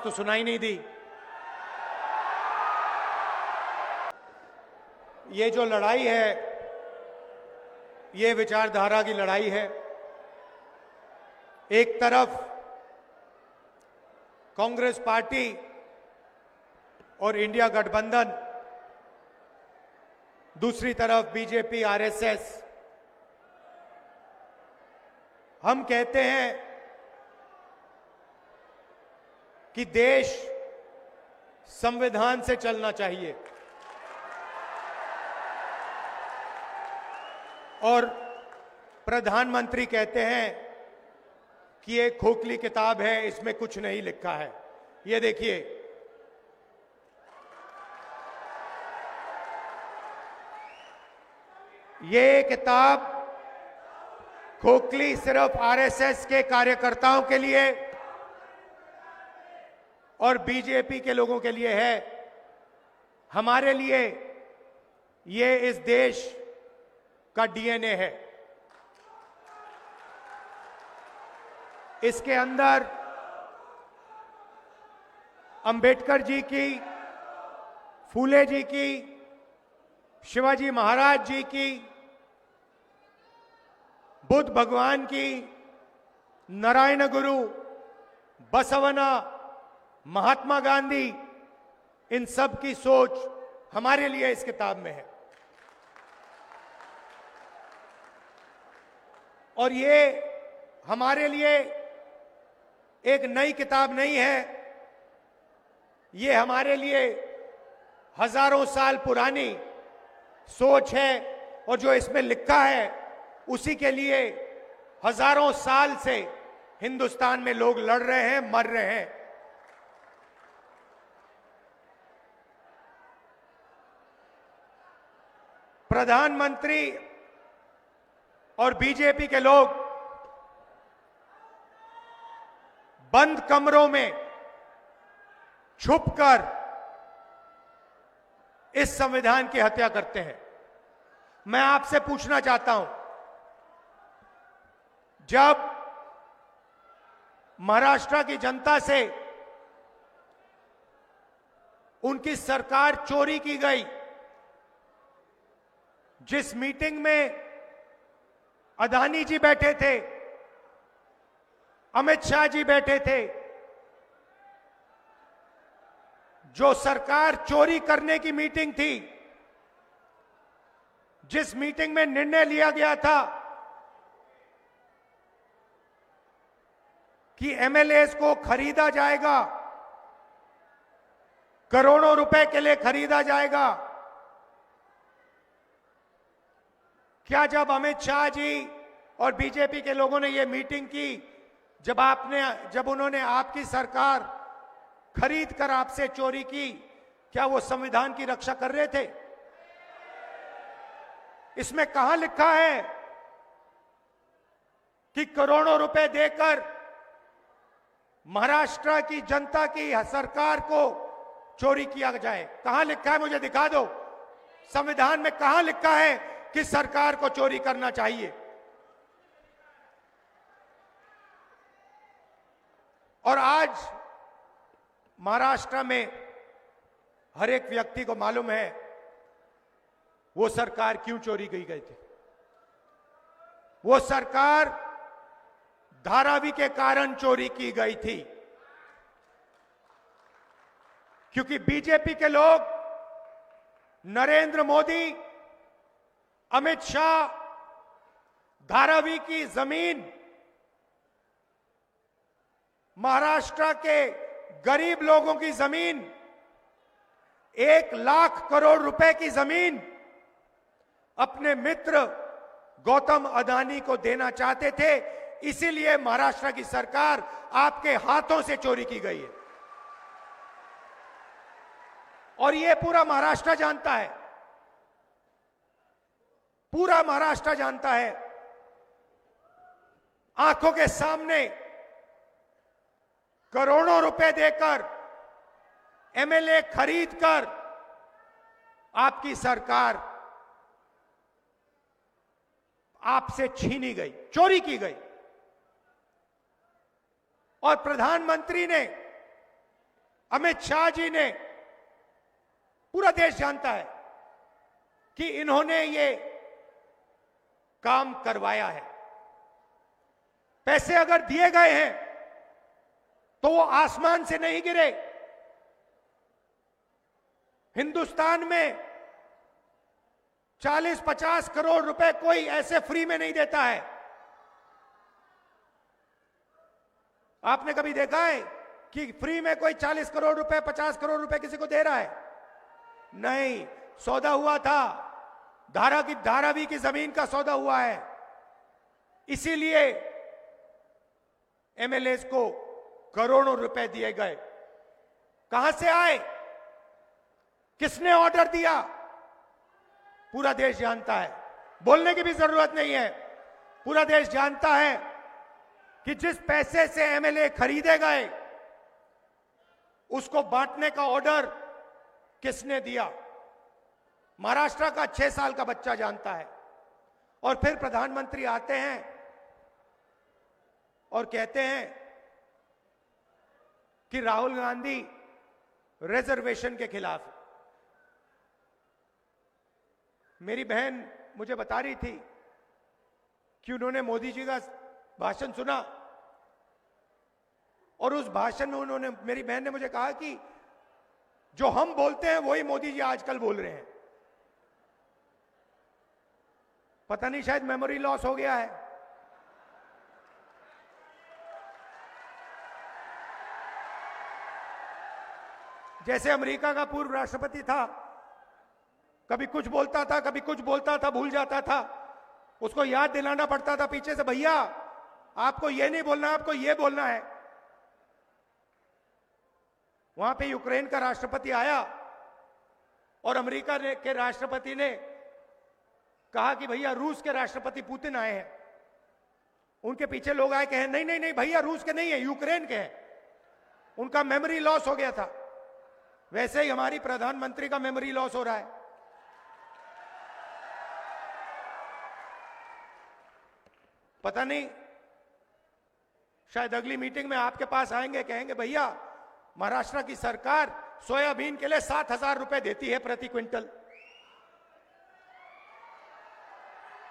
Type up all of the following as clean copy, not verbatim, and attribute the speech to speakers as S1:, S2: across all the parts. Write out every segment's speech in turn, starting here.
S1: तो सुनाई नहीं दी। ये जो लड़ाई है, ये विचारधारा की लड़ाई है। एक तरफ कांग्रेस पार्टी और इंडिया गठबंधन, दूसरी तरफ बीजेपी आरएसएस। हम कहते हैं कि देश संविधान से चलना चाहिए और प्रधानमंत्री कहते हैं कि ये खोखली किताब है, इसमें कुछ नहीं लिखा है। ये देखिए, ये किताब खोखली सिर्फ आरएसएस के कार्यकर्ताओं के लिए और बीजेपी के लोगों के लिए है। हमारे लिए ये इस देश का डीएनए है। इसके अंदर अंबेडकर जी की, फूले जी की, शिवाजी महाराज जी की, बुद्ध भगवान की, नारायण गुरु, बसवना, महात्मा गांधी, इन सब की सोच हमारे लिए इस किताब में है। और ये हमारे लिए एक नई किताब नहीं है, ये हमारे लिए हजारों साल पुरानी सोच है। और जो इसमें लिखा है उसी के लिए हजारों साल से हिंदुस्तान में लोग लड़ रहे हैं, मर रहे हैं। प्रधानमंत्री और बीजेपी के लोग बंद कमरों में छुपकर इस संविधान की हत्या करते हैं। मैं आपसे पूछना चाहता हूं, जब महाराष्ट्र की जनता से उनकी सरकार चोरी की गई, जिस मीटिंग में अदानी जी बैठे थे, अमित शाह जी बैठे थे, जो सरकार चोरी करने की मीटिंग थी, जिस मीटिंग में निर्णय लिया गया था कि एमएलएस को खरीदा जाएगा, करोड़ों रुपए के लिए खरीदा जाएगा, क्या जब अमित शाह जी और बीजेपी के लोगों ने यह मीटिंग की, जब उन्होंने आपकी सरकार खरीद कर आपसे चोरी की, क्या वो संविधान की रक्षा कर रहे थे? इसमें कहां लिखा है कि करोड़ों रुपए देकर महाराष्ट्र की जनता की सरकार को चोरी किया जाए? कहां लिखा है? मुझे दिखा दो। संविधान में कहां लिखा है कि सरकार को चोरी करना चाहिए? और आज महाराष्ट्र में हर एक व्यक्ति को मालूम है वो सरकार क्यों चोरी की गई थी। वो सरकार धारावी के कारण चोरी की गई थी, क्योंकि बीजेपी के लोग, नरेंद्र मोदी, अमित शाह, धारावी की जमीन, महाराष्ट्र के गरीब लोगों की जमीन, 1 लाख करोड़ रुपए की जमीन अपने मित्र गौतम अदानी को देना चाहते थे। इसीलिए महाराष्ट्र की सरकार आपके हाथों से चोरी की गई है। और यह पूरा महाराष्ट्र जानता है, पूरा महाराष्ट्र जानता है। आंखों के सामने करोड़ों रुपए देकर, एमएलए खरीदकर आपकी सरकार आपसे छीनी गई, चोरी की गई। और प्रधानमंत्री ने अमित शाह जी ने, पूरा देश जानता है कि इन्होंने ये काम करवाया है। पैसे अगर दिए गए हैं तो वो आसमान से नहीं गिरे। हिंदुस्तान में 40-50 करोड़ रुपए कोई ऐसे फ्री में नहीं देता है। आपने कभी देखा है कि फ्री में कोई 40 करोड़ रुपए 50 करोड़ रुपए किसी को दे रहा है? नहीं, सौदा हुआ था। धारावी की जमीन का सौदा हुआ है। इसीलिए एमएलएस को करोड़ों रुपए दिए गए। कहां से आए? किसने ऑर्डर दिया? पूरा देश जानता है, बोलने की भी जरूरत नहीं है। पूरा देश जानता है कि जिस पैसे से एमएलए खरीदे गए उसको बांटने का ऑर्डर किसने दिया। महाराष्ट्र का 6 साल का बच्चा जानता है। और फिर प्रधानमंत्री आते हैं और कहते हैं कि राहुल गांधी रिजर्वेशन के खिलाफ। मेरी बहन मुझे बता रही थी कि उन्होंने मोदी जी का भाषण सुना और उस भाषण में मेरी बहन ने मुझे कहा कि जो हम बोलते हैं वही मोदी जी आजकल बोल रहे हैं। पता नहीं, शायद मेमोरी लॉस हो गया है। जैसे अमेरिका का पूर्व राष्ट्रपति था, कभी कुछ बोलता था, कभी कुछ बोलता था, भूल जाता था। उसको याद दिलाना पड़ता था पीछे से, भैया आपको ये नहीं बोलना, आपको ये बोलना है। वहां पे यूक्रेन का राष्ट्रपति आया और अमेरिका के राष्ट्रपति ने कहा कि भैया रूस के राष्ट्रपति पुतिन आए हैं। उनके पीछे लोग आए, कहे नहीं नहीं नहीं भैया रूस के नहीं है, यूक्रेन के हैं। उनका मेमोरी लॉस हो गया था। वैसे ही हमारी प्रधानमंत्री का मेमोरी लॉस हो रहा है। पता नहीं, शायद अगली मीटिंग में आपके पास आएंगे, कहेंगे भैया महाराष्ट्र की सरकार सोयाबीन के लिए 7,000 रुपए देती है प्रति क्विंटल।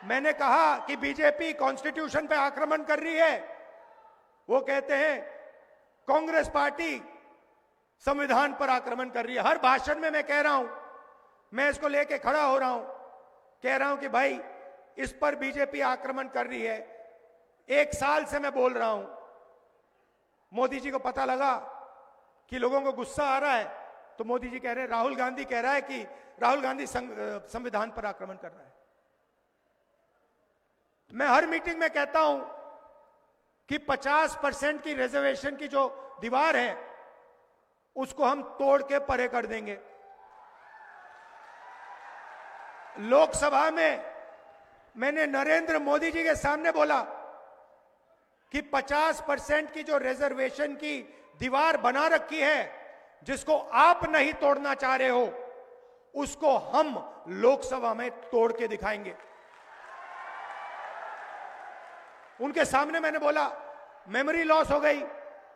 S1: मैंने कहा कि बीजेपी कॉन्स्टिट्यूशन पे आक्रमण कर रही है। वो कहते हैं कांग्रेस पार्टी संविधान पर आक्रमण कर रही है। हर भाषण में मैं कह रहा हूं, मैं इसको लेके खड़ा हो रहा हूं, कह रहा हूं कि भाई इस पर बीजेपी आक्रमण कर रही है। 1 साल से मैं बोल रहा हूं। मोदी जी को पता लगा कि लोगों को गुस्सा आ रहा है, तो मोदी जी कह रहे हैं, राहुल गांधी कह रहा है कि राहुल गांधी संविधान पर आक्रमण कर रहा है। मैं हर मीटिंग में कहता हूं कि 50% की रिजर्वेशन की जो दीवार है उसको हम तोड़ के परे कर देंगे। लोकसभा में मैंने नरेंद्र मोदी जी के सामने बोला कि 50% की जो रिजर्वेशन की दीवार बना रखी है, जिसको आप नहीं तोड़ना चाह रहे हो, उसको हम लोकसभा में तोड़ के दिखाएंगे। उनके सामने मैंने बोला मेमोरी लॉस हो गई।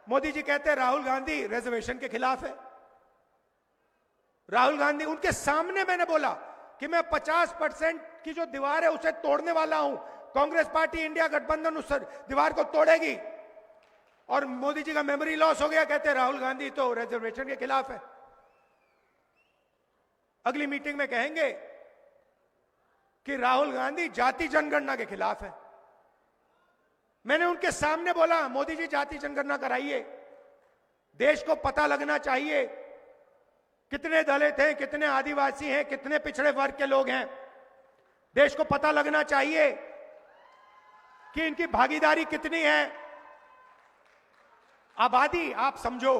S1: मोदी जी कहते हैं राहुल गांधी रिजर्वेशन के खिलाफ है। राहुल गांधी, उनके सामने मैंने बोला कि मैं 50% की जो दीवार है उसे तोड़ने वाला हूं। कांग्रेस पार्टी इंडिया गठबंधन उस दीवार को तोड़ेगी। और मोदी जी का मेमोरी लॉस हो गया, कहते हैं राहुल गांधी तो रिजर्वेशन के खिलाफ है। अगली मीटिंग में कहेंगे कि राहुल गांधी जाति जनगणना के खिलाफ है। मैंने उनके सामने बोला मोदी जी जाति जनगणना कराइए, देश को पता लगना चाहिए कितने दलित हैं, कितने आदिवासी हैं, कितने पिछड़े वर्ग के लोग हैं। देश को पता लगना चाहिए कि इनकी भागीदारी कितनी है। आबादी, आप समझो,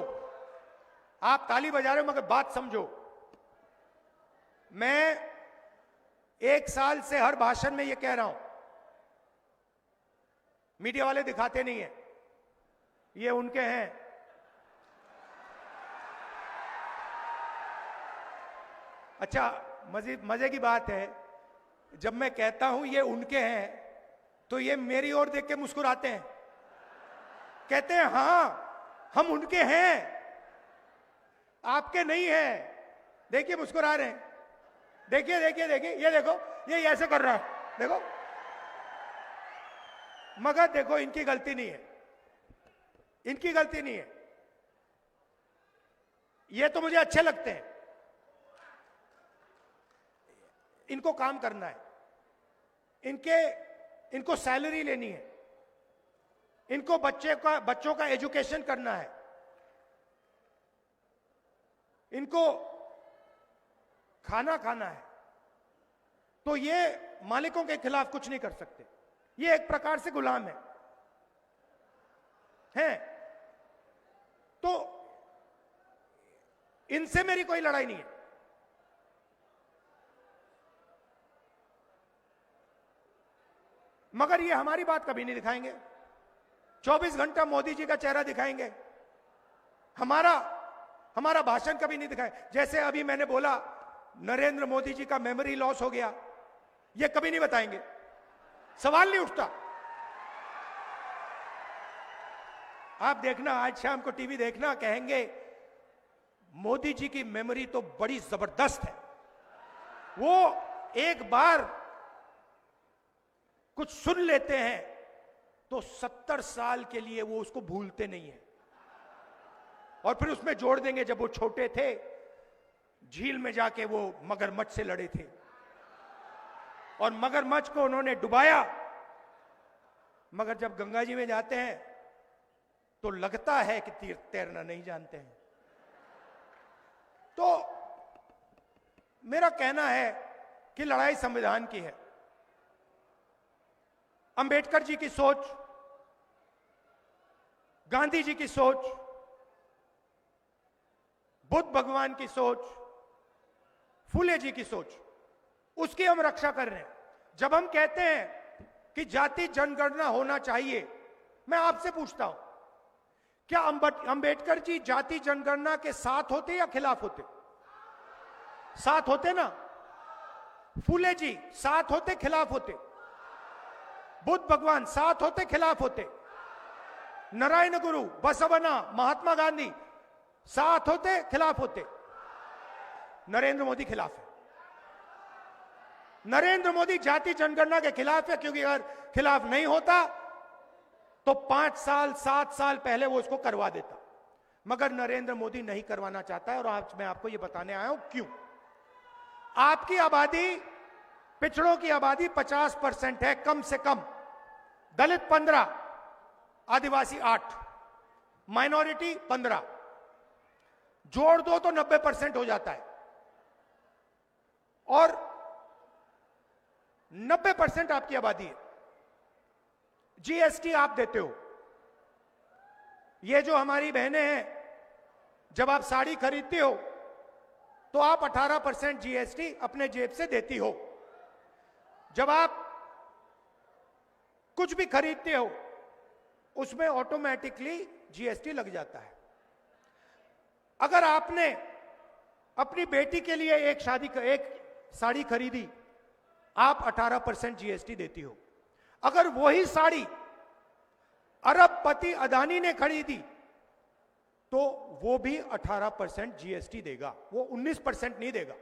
S1: आप ताली बजा रहे हो मगर बात समझो। मैं 1 साल से हर भाषण में यह कह रहा हूं, मीडिया वाले दिखाते नहीं है, ये उनके हैं। अच्छा, मजे की बात है, जब मैं कहता हूं ये उनके हैं तो ये मेरी ओर देख के मुस्कुराते हैं, कहते हैं हां हम उनके हैं। आपके नहीं है। देखिए मुस्कुरा रहे हैं, देखिए देखिए देखिए, ये देखो, ये ऐसे कर रहा है, देखो। मगर देखो, इनकी गलती नहीं है, इनकी गलती नहीं है। ये तो मुझे अच्छे लगते हैं, इनको काम करना है, इनको सैलरी लेनी है, इनको बच्चों का एजुकेशन करना है, इनको खाना खाना है। तो ये मालिकों के खिलाफ कुछ नहीं कर सकते, ये एक प्रकार से गुलाम हैं। तो इनसे मेरी कोई लड़ाई नहीं है। मगर ये हमारी बात कभी नहीं दिखाएंगे, 24 घंटा मोदी जी का चेहरा दिखाएंगे, हमारा भाषण कभी नहीं दिखाए। जैसे अभी मैंने बोला नरेंद्र मोदी जी का मेमोरी लॉस हो गया, ये कभी नहीं बताएंगे, सवाल नहीं उठता। आप देखना, आज शाम को टीवी देखना, कहेंगे मोदी जी की मेमोरी तो बड़ी जबरदस्त है, वो एक बार कुछ सुन लेते हैं तो 70 साल के लिए वो उसको भूलते नहीं है। और फिर उसमें जोड़ देंगे जब वो छोटे थे, झील में जाके वो मगरमच्छ से लड़े थे और मगरमच्छ को उन्होंने डुबाया। मगर जब गंगा जी में जाते हैं तो लगता है कि तैरना नहीं जानते हैं। तो मेरा कहना है कि लड़ाई संविधान की है। अंबेडकर जी की सोच, गांधी जी की सोच, बुद्ध भगवान की सोच, फूले जी की सोच, उसकी हम रक्षा कर रहे हैं। जब हम कहते हैं कि जाति जनगणना होना चाहिए, मैं आपसे पूछता हूं, क्या अंबेडकर जी जाति जनगणना के साथ होते या खिलाफ होते? साथ होते ना। फूले जी साथ होते खिलाफ होते? बुद्ध भगवान साथ होते खिलाफ होते? नारायण गुरु, बसवना, महात्मा गांधी साथ होते खिलाफ होते? नरेंद्र मोदी खिलाफ है। नरेंद्र मोदी जाति जनगणना के खिलाफ है, क्योंकि अगर खिलाफ नहीं होता तो 5 साल 7 साल पहले वो इसको करवा देता। मगर नरेंद्र मोदी नहीं करवाना चाहता है, और आज मैं आपको ये बताने आया हूं क्यों। आपकी आबादी, पिछड़ों की आबादी 50% है कम से कम, दलित 15, आदिवासी 8, माइनॉरिटी 15, जोड़ दो तो 90% हो जाता है। और 90% आपकी आबादी है। जीएसटी आप देते हो। ये जो हमारी बहनें हैं, जब आप साड़ी खरीदते हो तो आप 18% जीएसटी अपने जेब से देती हो। जब आप कुछ भी खरीदते हो उसमें ऑटोमेटिकली जीएसटी लग जाता है। अगर आपने अपनी बेटी के लिए एक साड़ी खरीदी, आप 18% जीएसटी देती हो। अगर वही साड़ी अरबपति अदानी ने खरीदी तो वो भी 18% जीएसटी देगा, वो 19% नहीं देगा।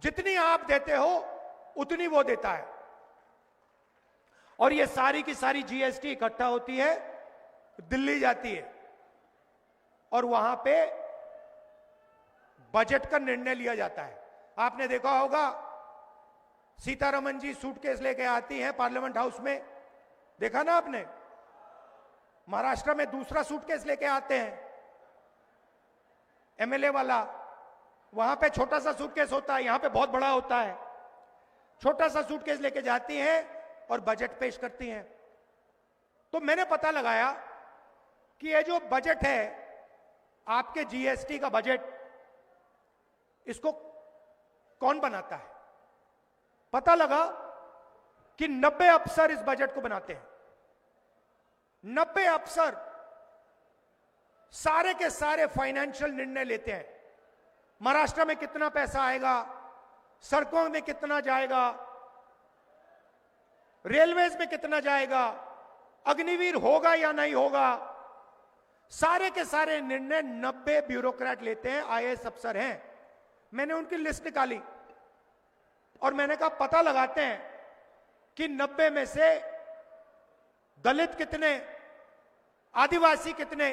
S1: जितनी आप देते हो उतनी वो देता है। और ये सारी की सारी जीएसटी इकट्ठा होती है, दिल्ली जाती है, और वहां पे बजट का निर्णय लिया जाता है। आपने देखा होगा, सीतारमन जी सूटकेस लेके आती हैं पार्लियामेंट हाउस में, देखा ना आपने? महाराष्ट्र में दूसरा सूटकेस लेके आते हैं एमएलए वाला, वहां पे छोटा सा सूटकेस होता है, यहां पे बहुत बड़ा होता है। छोटा सा सूटकेस लेके जाती हैं और बजट पेश करती हैं। तो मैंने पता लगाया कि ये जो बजट है आपके जीएसटी का बजट, इसको कौन बनाता है? पता लगा कि 90 अफसर इस बजट को बनाते हैं। 90 अफसर सारे के सारे फाइनेंशियल निर्णय लेते हैं। महाराष्ट्र में कितना पैसा आएगा, सड़कों में कितना जाएगा, रेलवेज में कितना जाएगा, अग्निवीर होगा या नहीं होगा, सारे के सारे निर्णय 90 ब्यूरोक्रेट लेते हैं, आईएएस अफसर हैं। मैंने उनकी लिस्ट निकाली और मैंने कहा पता लगाते हैं कि 90 में से दलित कितने, आदिवासी कितने,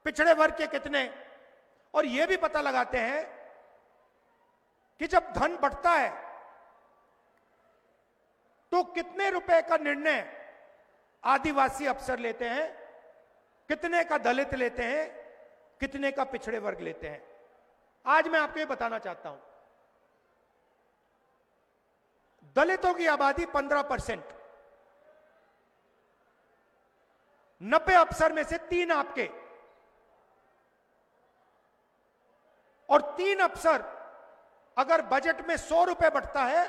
S1: पिछड़े वर्ग के कितने, और यह भी पता लगाते हैं कि जब धन बढ़ता है तो कितने रुपए का निर्णय आदिवासी अफसर लेते हैं, कितने का दलित लेते हैं, कितने का पिछड़े वर्ग लेते हैं। आज मैं आपको ये बताना चाहता हूं, दलितों की आबादी 15%, 90 अफसर में से 3 आपके, और 3 अफसर अगर बजट में 100 रुपए बढ़ता है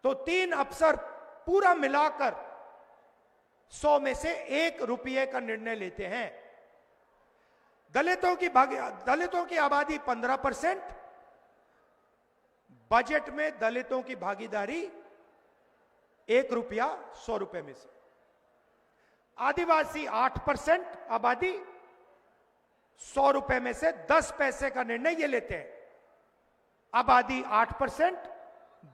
S1: तो 3 अफसर पूरा मिलाकर 100 में से 1 रुपये का निर्णय लेते हैं। दलितों की आबादी 15%, बजट में दलितों की भागीदारी 1 रुपया 100 रुपए में से। आदिवासी 8% आबादी, 100 रुपए में से 10 पैसे का निर्णय ये लेते हैं। आबादी 8%,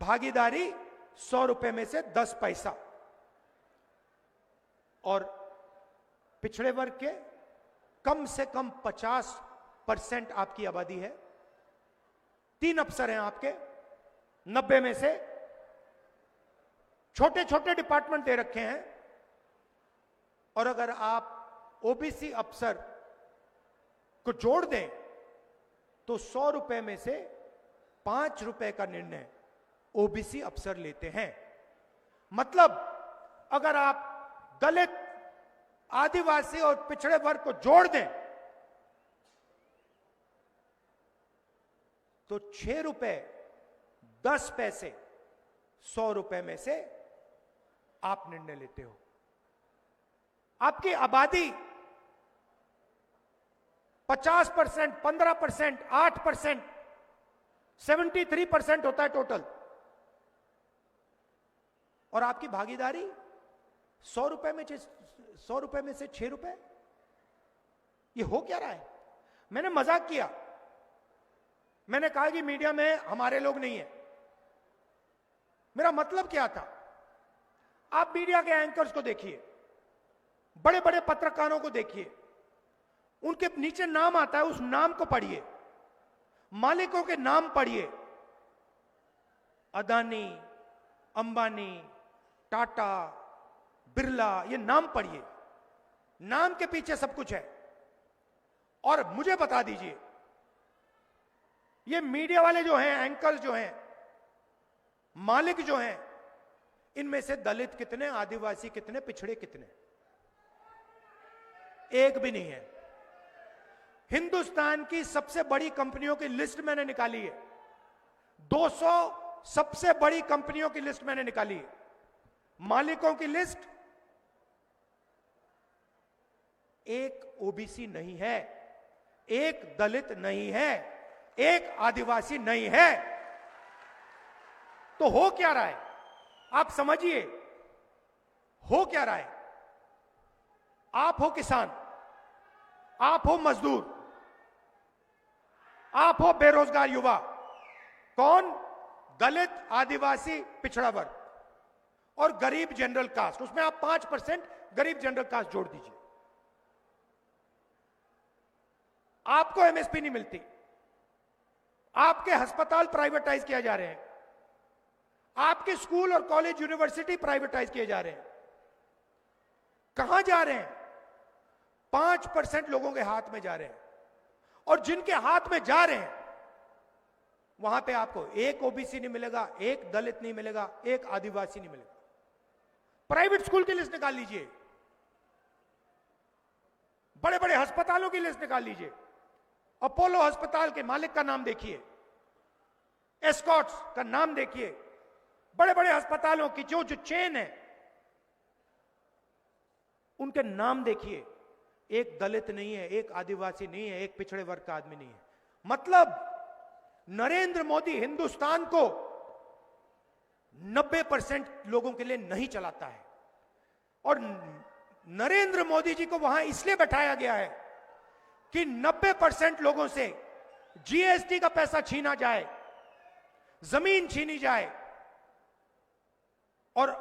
S1: भागीदारी 100 रुपए में से 10 पैसा। और पिछड़े वर्ग के कम से कम 50% आपकी आबादी है। 3 अफसर हैं आपके 90 में से, छोटे छोटे डिपार्टमेंट दे रखे हैं, और अगर आप ओबीसी अफसर को जोड़ दें तो 100 रुपए में से 5 रुपए का निर्णय ओबीसी अफसर लेते हैं। मतलब अगर आप दलित, आदिवासी और पिछड़े वर्ग को जोड़ दें तो 6 रुपए 10 पैसे 100 रुपए में से आप निर्णय लेते हो। आपकी आबादी 50%, 15%, 8%, 73% होता है टोटल, और आपकी भागीदारी 100 रुपए में से 6 रुपए। ये हो क्या रहा है? मैंने मजाक किया, मैंने कहा कि मीडिया में हमारे लोग नहीं है। मेरा मतलब क्या था? आप मीडिया के एंकर्स को देखिए, बड़े बड़े पत्रकारों को देखिए, उनके नीचे नाम आता है, उस नाम को पढ़िए, मालिकों के नाम पढ़िए, अदानी, अंबानी, टाटा, बिरला, ये नाम पढ़िए। नाम के पीछे सब कुछ है। और मुझे बता दीजिए, ये मीडिया वाले जो हैं, एंकर्स जो हैं, मालिक जो हैं, इनमें से दलित कितने, आदिवासी कितने, पिछड़े कितने? एक भी नहीं है। हिंदुस्तान की सबसे बड़ी कंपनियों की लिस्ट मैंने निकाली है, 200 सबसे बड़ी कंपनियों की लिस्ट मैंने निकाली है। मालिकों की लिस्ट, एक ओबीसी नहीं है, एक दलित नहीं है, एक आदिवासी नहीं है। तो हो क्या रहा है? आप समझिए, हो क्या रहा है? आप हो किसान, आप हो मजदूर, आप हो बेरोजगार युवा, कौन? दलित, आदिवासी, पिछड़ा वर्ग और गरीब जनरल कास्ट। उसमें आप 5% गरीब जनरल कास्ट जोड़ दीजिए। आपको एमएसपी नहीं मिलती, आपके अस्पताल प्राइवेटाइज किए जा रहे हैं, आपके स्कूल और कॉलेज यूनिवर्सिटी प्राइवेटाइज किए जा रहे हैं। कहां जा रहे हैं? 5% लोगों के हाथ में जा रहे हैं, और जिनके हाथ में जा रहे हैं वहां पे आपको एक ओबीसी नहीं मिलेगा, एक दलित नहीं मिलेगा, एक आदिवासी नहीं मिलेगा। प्राइवेट स्कूल की लिस्ट निकाल लीजिए, बड़े बड़े अस्पतालों की लिस्ट निकाल लीजिए। अपोलो अस्पताल के मालिक का नाम देखिए, एस्कॉट्स का नाम देखिए, बड़े बड़े अस्पतालों की जो चेन है उनके नाम देखिए। एक दलित नहीं है, एक आदिवासी नहीं है, एक पिछड़े वर्ग का आदमी नहीं है। मतलब नरेंद्र मोदी हिंदुस्तान को 90% लोगों के लिए नहीं चलाता है, और नरेंद्र मोदी जी को वहां इसलिए बैठाया गया है कि 90% लोगों से जीएसटी का पैसा छीना जाए, जमीन छीनी जाए और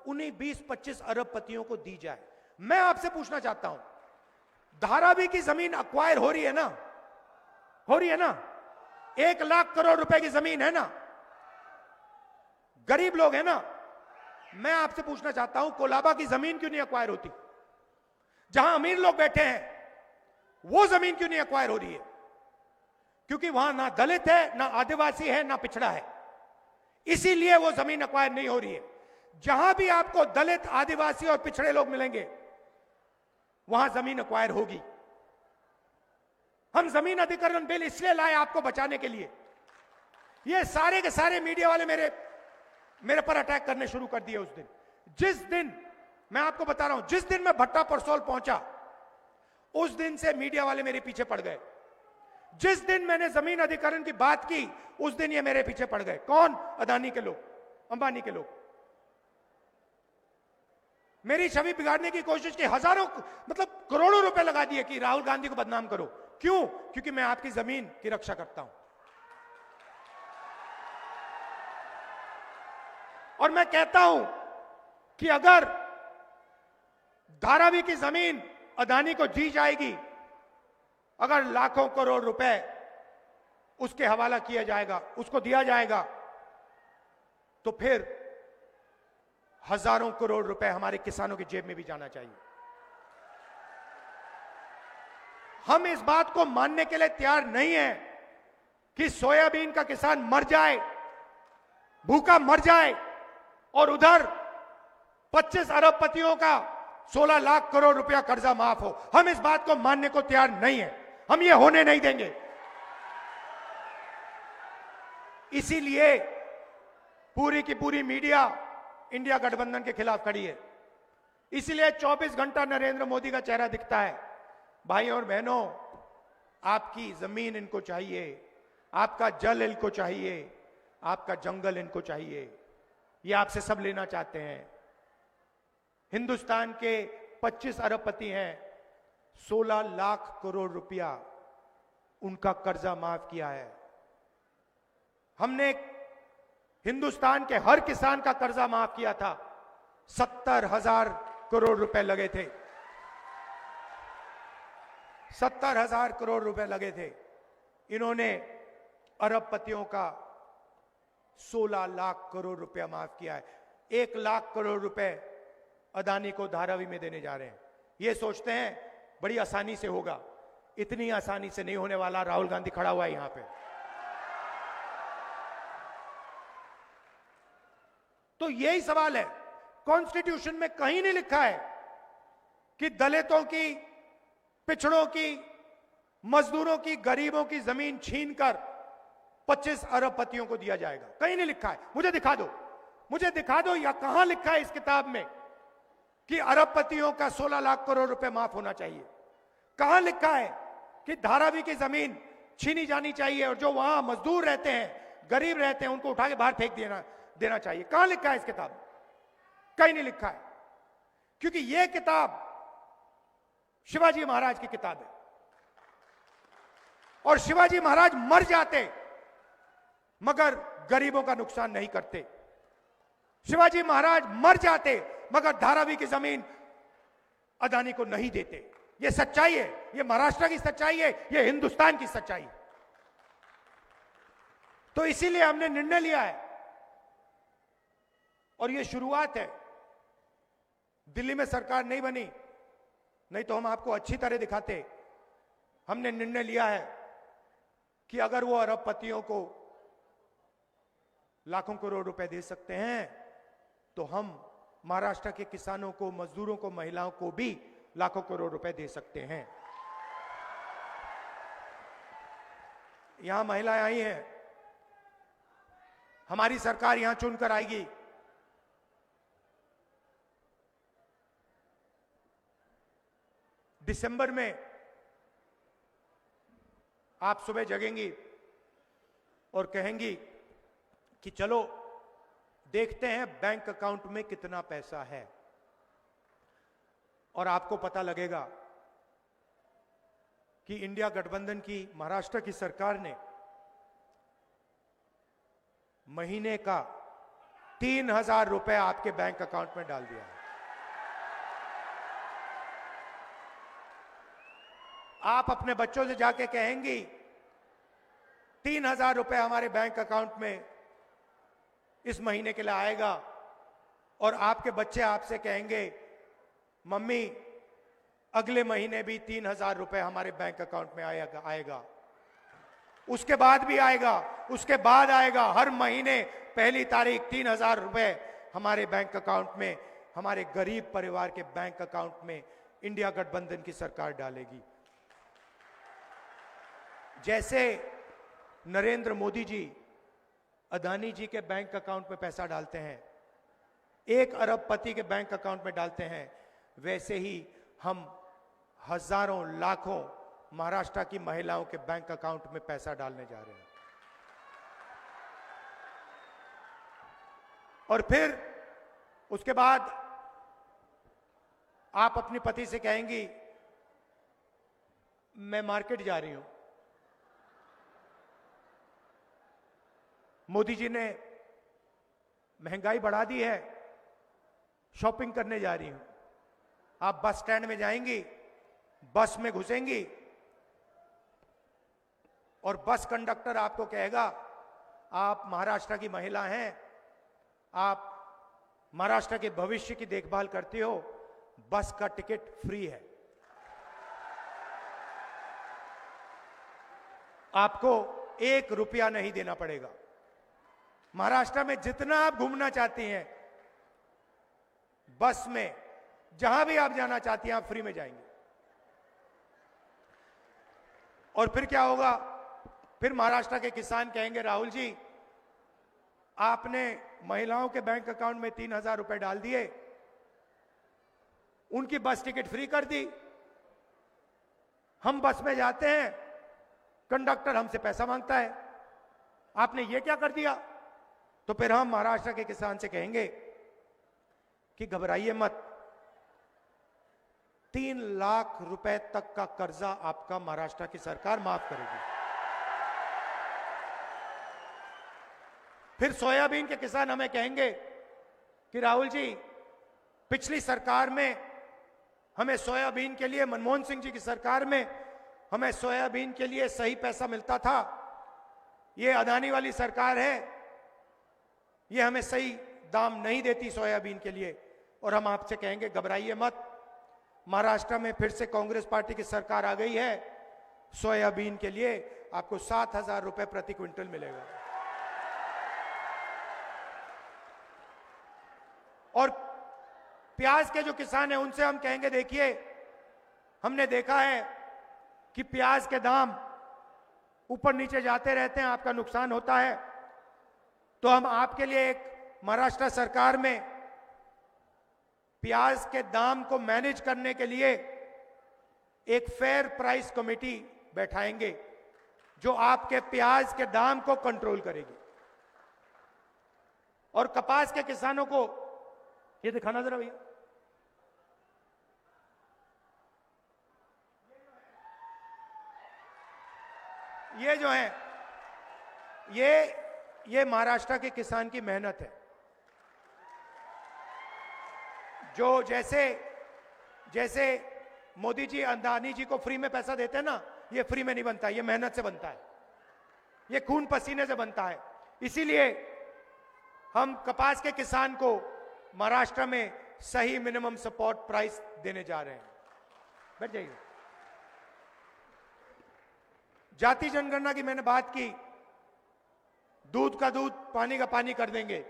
S1: उन्हीं 20-25 अरबपतियों को दी जाए। मैं आपसे पूछना चाहता हूं, धारावी की जमीन अक्वायर हो रही है ना? हो रही है ना? 1 लाख करोड़ रुपए की जमीन है ना? गरीब लोग हैं ना? मैं आपसे पूछना चाहता हूं, कोलाबा की जमीन क्यों नहीं अक्वायर होती? जहां अमीर लोग बैठे हैं वो जमीन क्यों नहीं अक्वायर हो रही है? क्योंकि वहां ना दलित है, ना आदिवासी है, ना पिछड़ा है, इसीलिए वो जमीन अक्वायर नहीं हो रही है। जहां भी आपको दलित, आदिवासी और पिछड़े लोग मिलेंगे वहां जमीन अक्वायर होगी। हम जमीन अधिग्रहण बिल इसलिए लाए आपको बचाने के लिए। ये सारे के सारे मीडिया वाले मेरे पर अटैक करने शुरू कर दिए उस दिन। जिस दिन, मैं आपको बता रहा हूं, जिस दिन मैं भट्टा परसोल पहुंचा उस दिन से मीडिया वाले मेरे पीछे पड़ गए। जिस दिन मैंने जमीन अधिग्रहण की बात की उस दिन ये मेरे पीछे पड़ गए। कौन? अदानी के लोग, अंबानी के लोग। मेरी छवि बिगाड़ने की कोशिश की, हजारों मतलब करोड़ों रुपए लगा दिए कि राहुल गांधी को बदनाम करो। क्यों? क्योंकि मैं आपकी जमीन की रक्षा करता हूं। और मैं कहता हूं कि अगर धारावी की जमीन अदानी को दी जाएगी, अगर लाखों करोड़ रुपए उसके हवाला किया जाएगा, उसको दिया जाएगा, तो फिर हजारों करोड़ रुपए हमारे किसानों की जेब में भी जाना चाहिए। हम इस बात को मानने के लिए तैयार नहीं है कि सोयाबीन का किसान मर जाए, भूखा मर जाए और उधर 25 अरबपतियों का 16 लाख करोड़ रुपया कर्जा माफ हो। हम इस बात को मानने को तैयार नहीं है, हम ये होने नहीं देंगे। इसीलिए पूरी की पूरी मीडिया इंडिया गठबंधन के खिलाफ खड़ी है। इसीलिए 24 घंटा नरेंद्र मोदी का चेहरा दिखता है। भाई और बहनों, आपकी जमीन इनको चाहिए, आपका जल इनको चाहिए, आपका जंगल इनको चाहिए, ये आपसे सब लेना चाहते हैं। हिंदुस्तान के 25 अरबपति हैं, 16 लाख करोड़ रुपया उनका कर्जा माफ किया है। हमने हिंदुस्तान के हर किसान का कर्जा माफ किया था। 70,000 करोड़ रुपए लगे थे, 70,000 करोड़ रुपए लगे थे। इन्होंने अरबपतियों का 16 लाख करोड़ रुपया माफ किया है। 1 लाख करोड़ रुपए अदानी को धारावी में देने जा रहे हैं। ये सोचते हैं बड़ी आसानी से होगा। इतनी आसानी से नहीं होने वाला। राहुल गांधी खड़ा हुआ है यहां पे। तो यही सवाल है, कॉन्स्टिट्यूशन में कहीं नहीं लिखा है कि दलितों की, पिछड़ों की, मजदूरों की, गरीबों की जमीन छीनकर 25 अरबपतियों को दिया जाएगा। कहीं नहीं लिखा है। मुझे दिखा दो, मुझे दिखा दो या कहां लिखा है इस किताब में कि अरबपतियों का 16 लाख करोड़ रुपए माफ होना चाहिए। कहां लिखा है कि धारावी की जमीन छीनी जानी चाहिए और जो वहां मजदूर रहते हैं, गरीब रहते हैं, उनको उठा के बाहर फेंक देना चाहिए। कहां लिखा है इस किताब में? कहीं नहीं लिखा है। क्योंकि यह किताब शिवाजी महाराज की किताब है और शिवाजी महाराज मर जाते मगर गरीबों का नुकसान नहीं करते। शिवाजी महाराज मर जाते मगर धारावी की जमीन अदानी को नहीं देते। यह सच्चाई है, यह महाराष्ट्र की सच्चाई है, यह हिंदुस्तान की सच्चाई है। तो इसीलिए हमने निर्णय लिया है और यह शुरुआत है। दिल्ली में सरकार नहीं बनी, नहीं तो हम आपको अच्छी तरह दिखाते। हमने निर्णय लिया है कि अगर वो अरबपतियों को लाखों करोड़ रुपए दे सकते हैं तो हम महाराष्ट्र के किसानों को, मजदूरों को, महिलाओं को भी लाखों करोड़ रुपए दे सकते हैं। यहां महिलाएं आई हैं, हमारी सरकार यहां चुनकर आएगी। दिसंबर में आप सुबह जगेंगी और कहेंगी कि चलो देखते हैं बैंक अकाउंट में कितना पैसा है। और आपको पता लगेगा कि इंडिया गठबंधन की महाराष्ट्र की सरकार ने महीने का 3,000 रुपए आपके बैंक अकाउंट में डाल दिया है। आप अपने बच्चों से जाके कहेंगी 3,000 रुपए हमारे बैंक अकाउंट में इस महीने के लिए आएगा, और आपके बच्चे आपसे कहेंगे मम्मी अगले महीने भी 3,000 रुपए हमारे बैंक अकाउंट में आएगा, उसके बाद भी आएगा, उसके बाद आएगा, हर महीने पहली तारीख 3,000 रुपए हमारे बैंक अकाउंट में, हमारे गरीब परिवार के बैंक अकाउंट में इंडिया गठबंधन की सरकार डालेगी। जैसे नरेंद्र मोदी जी अदानी जी के बैंक अकाउंट में पैसा डालते हैं, 1 अरबपति के बैंक अकाउंट में डालते हैं, वैसे ही हम हजारों लाखों महाराष्ट्र की महिलाओं के बैंक अकाउंट में पैसा डालने जा रहे हैं। और फिर उसके बाद आप अपने पति से कहेंगी मैं मार्केट जा रही हूं, मोदी जी ने महंगाई बढ़ा दी है, शॉपिंग करने जा रही हूं। आप बस स्टैंड में जाएंगी, बस में घुसेंगी और बस कंडक्टर आपको कहेगा आप महाराष्ट्र की महिला हैं, आप महाराष्ट्र के भविष्य की देखभाल करती हो, बस का टिकट फ्री है, आपको 1 रुपया नहीं देना पड़ेगा। महाराष्ट्र में जितना आप घूमना चाहती हैं, बस में जहां भी आप जाना चाहती हैं, आप फ्री में जाएंगे। और फिर क्या होगा? फिर महाराष्ट्र के किसान कहेंगे राहुल जी आपने महिलाओं के बैंक अकाउंट में 3,000 रुपए डाल दिए, उनकी बस टिकट फ्री कर दी, हम बस में जाते हैं, कंडक्टर हमसे पैसा मांगता है, आपने ये क्या कर दिया? तो फिर हम महाराष्ट्र के किसान से कहेंगे कि घबराइए मत, 3 लाख रुपए तक का कर्जा आपका महाराष्ट्र की सरकार माफ करेगी। फिर सोयाबीन के किसान हमें कहेंगे कि राहुल जी पिछली सरकार में हमें सोयाबीन के लिए, मनमोहन सिंह जी की सरकार में हमें सोयाबीन के लिए सही पैसा मिलता था, ये अदानी वाली सरकार है, ये हमें सही दाम नहीं देती सोयाबीन के लिए। और हम आपसे कहेंगे घबराइए मत, महाराष्ट्र में फिर से कांग्रेस पार्टी की सरकार आ गई है, सोयाबीन के लिए आपको 7,000 रुपए प्रति क्विंटल मिलेगा। और प्याज के जो किसान हैं उनसे हम कहेंगे देखिए हमने देखा है कि प्याज के दाम ऊपर नीचे जाते रहते हैं, आपका नुकसान होता है, तो हम आपके लिए एक महाराष्ट्र सरकार में प्याज के दाम को मैनेज करने के लिए एक फेयर प्राइस कमेटी बैठाएंगे जो आपके प्याज के दाम को कंट्रोल करेगी। और कपास के किसानों को ये दिखाना जरा भैया, ये जो है ये महाराष्ट्र के किसान की मेहनत है, जो जैसे मोदी जी अदानी जी को फ्री में पैसा देते हैं ना, ये फ्री में नहीं बनता, ये मेहनत से बनता है, ये खून पसीने से बनता है। इसीलिए हम कपास के किसान को महाराष्ट्र में सही मिनिमम सपोर्ट प्राइस देने जा रहे हैं। बैठ जाइए। जाति जनगणना की मैंने बात की, दूध का दूध पानी का पानी कर देंगे।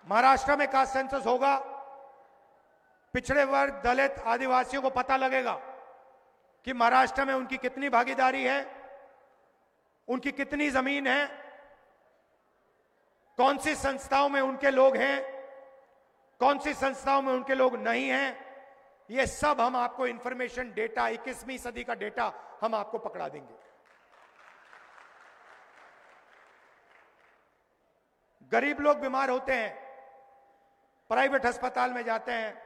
S1: महाराष्ट्र में कास्ट सेंसस होगा, पिछड़े वर्ग, दलित, आदिवासियों को पता लगेगा कि महाराष्ट्र में उनकी कितनी भागीदारी है, उनकी कितनी जमीन है, कौन सी संस्थाओं में उनके लोग हैं, कौन सी संस्थाओं में उनके लोग नहीं हैं। ये सब हम आपको इंफॉर्मेशन डेटा, 21वीं सदी का डेटा हम आपको पकड़ा देंगे। गरीब लोग बीमार होते हैं, प्राइवेट अस्पताल में जाते हैं,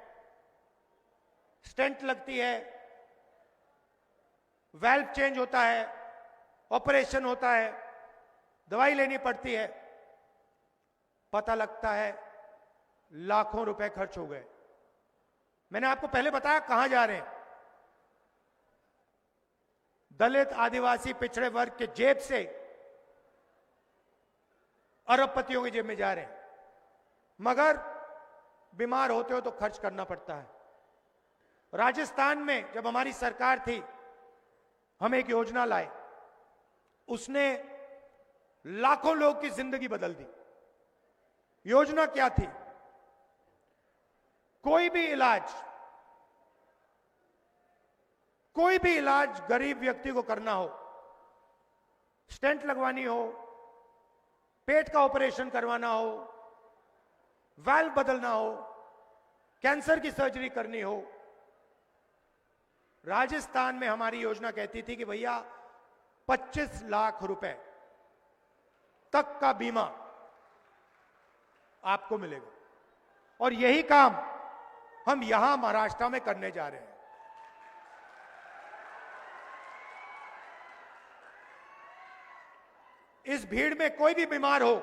S1: स्टेंट लगती है, वाल्व चेंज होता है, ऑपरेशन होता है, दवाई लेनी पड़ती है, पता लगता है लाखों रुपए खर्च हो गए। मैंने आपको पहले बताया कहां जा रहे हैं। दलित, आदिवासी, पिछड़े वर्ग के जेब से अरबपतियों की जेब में जा रहे हैं। मगर बीमार होते हो तो खर्च करना पड़ता है। राजस्थान में जब हमारी सरकार थी, हम एक योजना लाए, उसने लाखों लोग की जिंदगी बदल दी। योजना क्या थी? कोई भी इलाज गरीब व्यक्ति को करना हो, स्टेंट लगवानी हो, पेट का ऑपरेशन करवाना हो, वाल्व बदलना हो, कैंसर की सर्जरी करनी हो, राजस्थान में हमारी योजना कहती थी कि भैया 25 लाख रुपए तक का बीमा आपको मिलेगा। और यही काम हम यहां महाराष्ट्र में करने जा रहे हैं। इस भीड़ में कोई भी बीमार हो,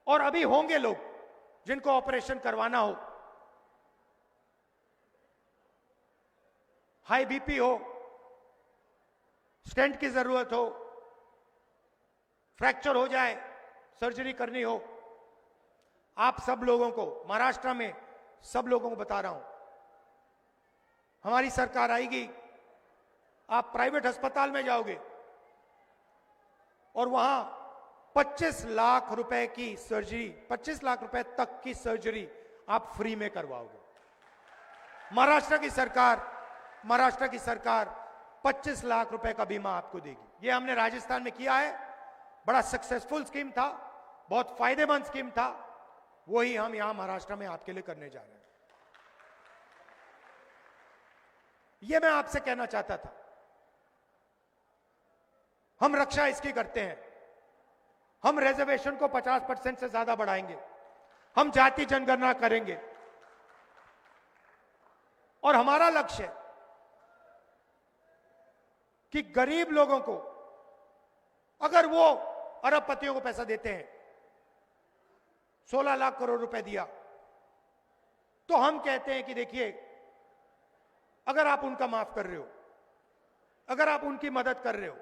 S1: और अभी होंगे लोग जिनको ऑपरेशन करवाना हो, हाई बीपी हो, स्टेंट की जरूरत हो, फ्रैक्चर हो जाए, सर्जरी करनी हो, आप सब लोगों को, महाराष्ट्र में सब लोगों को बता रहा हूं, हमारी सरकार आएगी, आप प्राइवेट अस्पताल में जाओगे और वहां 25 लाख रुपए की सर्जरी, 25 लाख रुपए तक की सर्जरी आप फ्री में करवाओगे। महाराष्ट्र की सरकार 25 लाख रुपए का बीमा आपको देगी। यह हमने राजस्थान में किया है, बड़ा सक्सेसफुल स्कीम था, बहुत फायदेमंद स्कीम था, वही हम यहां महाराष्ट्र में आपके लिए करने जा रहे हैं। यह मैं आपसे कहना चाहता था। हम रक्षा इसकी करते हैं, हम रिजर्वेशन को 50% से ज्यादा बढ़ाएंगे, हम जाति जनगणना करेंगे, और हमारा लक्ष्य है कि गरीब लोगों को, अगर वो अरबपतियों को पैसा देते हैं, 16 लाख करोड़ रुपए दिया, तो हम कहते हैं कि देखिए, अगर आप उनका माफ कर रहे हो, अगर आप उनकी मदद कर रहे हो,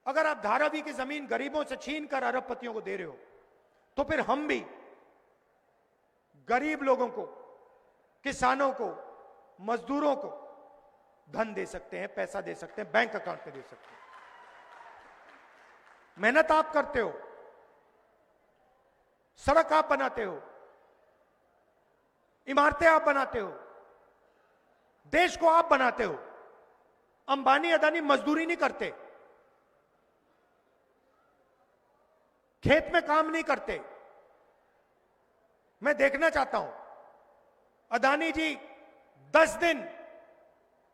S1: अगर आप धारावी की जमीन गरीबों से छीन कर अरबपतियों को दे रहे हो, तो फिर हम भी गरीब लोगों को, किसानों को, मजदूरों को धन दे सकते हैं, पैसा दे सकते हैं, बैंक अकाउंट में दे सकते हैं। मेहनत आप करते हो, सड़क आप बनाते हो, इमारतें आप बनाते हो, देश को आप बनाते हो। अंबानी अदानी मजदूरी नहीं करते, खेत में काम नहीं करते। मैं देखना चाहता हूं, अदानी जी 10 दिन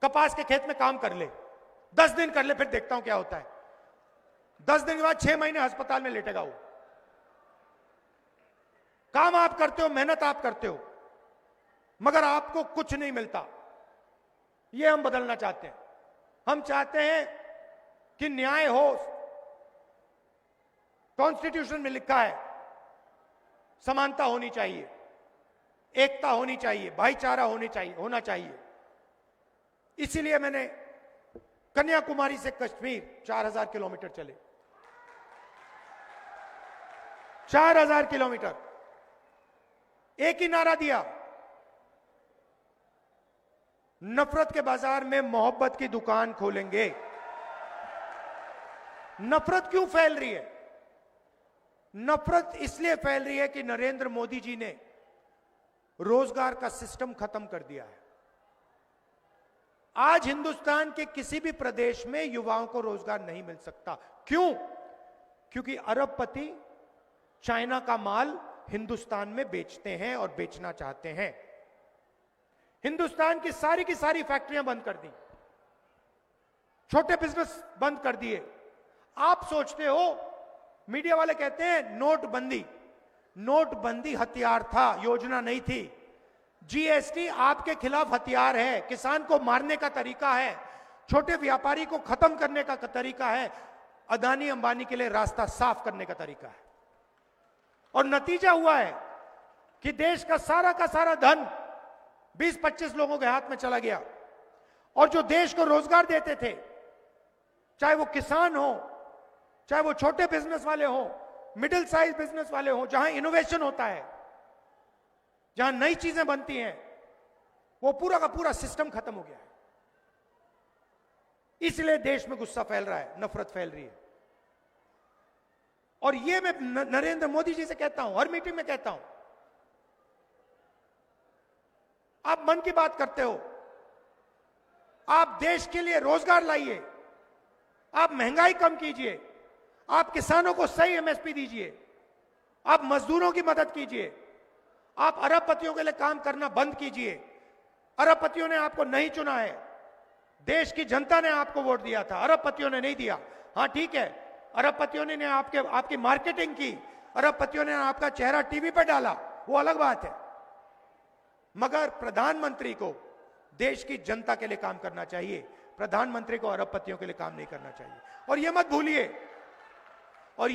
S1: कपास के खेत में काम कर ले, 10 दिन कर ले, फिर देखता हूं क्या होता है। 10 दिन के बाद 6 महीने अस्पताल में लेटेगा वो। काम आप करते हो, मेहनत आप करते हो, मगर आपको कुछ नहीं मिलता। ये हम बदलना चाहते हैं। हम चाहते हैं कि न्याय हो। कॉन्स्टिट्यूशन में लिखा है समानता होनी चाहिए, एकता होनी चाहिए, भाईचारा होना चाहिए। इसीलिए मैंने कन्याकुमारी से कश्मीर 4000 किलोमीटर चले, 4000 किलोमीटर, एक ही नारा दिया, नफरत के बाजार में मोहब्बत की दुकान खोलेंगे। नफरत क्यों फैल रही है? नफरत इसलिए फैल रही है कि नरेंद्र मोदी जी ने रोजगार का सिस्टम खत्म कर दिया है। आज हिंदुस्तान के किसी भी प्रदेश में युवाओं को रोजगार नहीं मिल सकता। क्यों? क्योंकि अरबपति चाइना का माल हिंदुस्तान में बेचते हैं और बेचना चाहते हैं। हिंदुस्तान की सारी फैक्ट्रियां बंद कर दी, छोटे बिजनेस बंद कर दिए। आप सोचते हो, मीडिया वाले कहते हैं नोटबंदी, नोटबंदी हथियार था, योजना नहीं थी। जीएसटी आपके खिलाफ हथियार है, किसान को मारने का तरीका है, छोटे व्यापारी को खत्म करने का तरीका है, अदानी अंबानी के लिए रास्ता साफ करने का तरीका है। और नतीजा हुआ है कि देश का सारा धन 20-25 लोगों के हाथ में चला गया। और जो देश को रोजगार देते थे, चाहे वो किसान हो, चाहे वो छोटे बिजनेस वाले हो, मिडिल साइज बिजनेस वाले हो, जहां इनोवेशन होता है, जहां नई चीजें बनती हैं, वो पूरा का पूरा सिस्टम खत्म हो गया है। इसलिए देश में गुस्सा फैल रहा है, नफरत फैल रही है। और ये मैं नरेंद्र मोदी जी से कहता हूं, हर मीटिंग में कहता हूं, आप मन की बात करते हो, आप देश के लिए रोजगार लाइए, आप महंगाई कम कीजिए, आप किसानों को सही एमएसपी दीजिए, आप मजदूरों की मदद कीजिए, आप अरबपतियों के लिए काम करना बंद कीजिए। अरबपतियों ने आपको नहीं चुना है, देश की जनता ने आपको वोट दिया था, अरबपतियों ने नहीं दिया। हां ठीक है, अरबपतियों ने आपकी मार्केटिंग की, अरबपतियों ने आपका चेहरा टीवी पर डाला, वो अलग बात है, मगर प्रधानमंत्री को देश की जनता के लिए काम करना चाहिए, प्रधानमंत्री को अरबपतियों के लिए काम नहीं करना चाहिए। और ये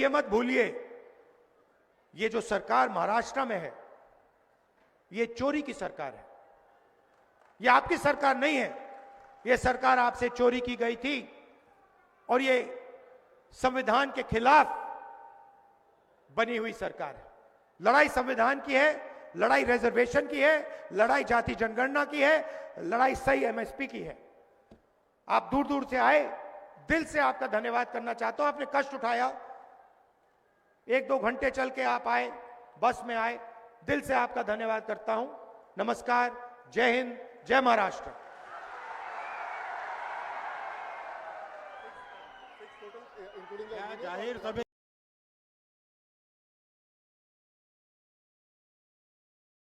S1: मत भूलिए, ये जो सरकार महाराष्ट्र में है, ये चोरी की सरकार है, ये आपकी सरकार नहीं है। ये सरकार आपसे चोरी की गई थी और ये संविधान के खिलाफ बनी हुई सरकार है। लड़ाई संविधान की है, लड़ाई रिजर्वेशन की है, लड़ाई जाति जनगणना की है, लड़ाई सही एमएसपी की है। आप दूर दूर से आए, दिल से आपका धन्यवाद करना चाहता हूं। आपने कष्ट उठाया, 1-2 घंटे चल के आप आए, बस में आए, दिल से आपका धन्यवाद करता हूं। नमस्कार, जय हिंद, जय महाराष्ट्र।
S2: जाहीर सभेत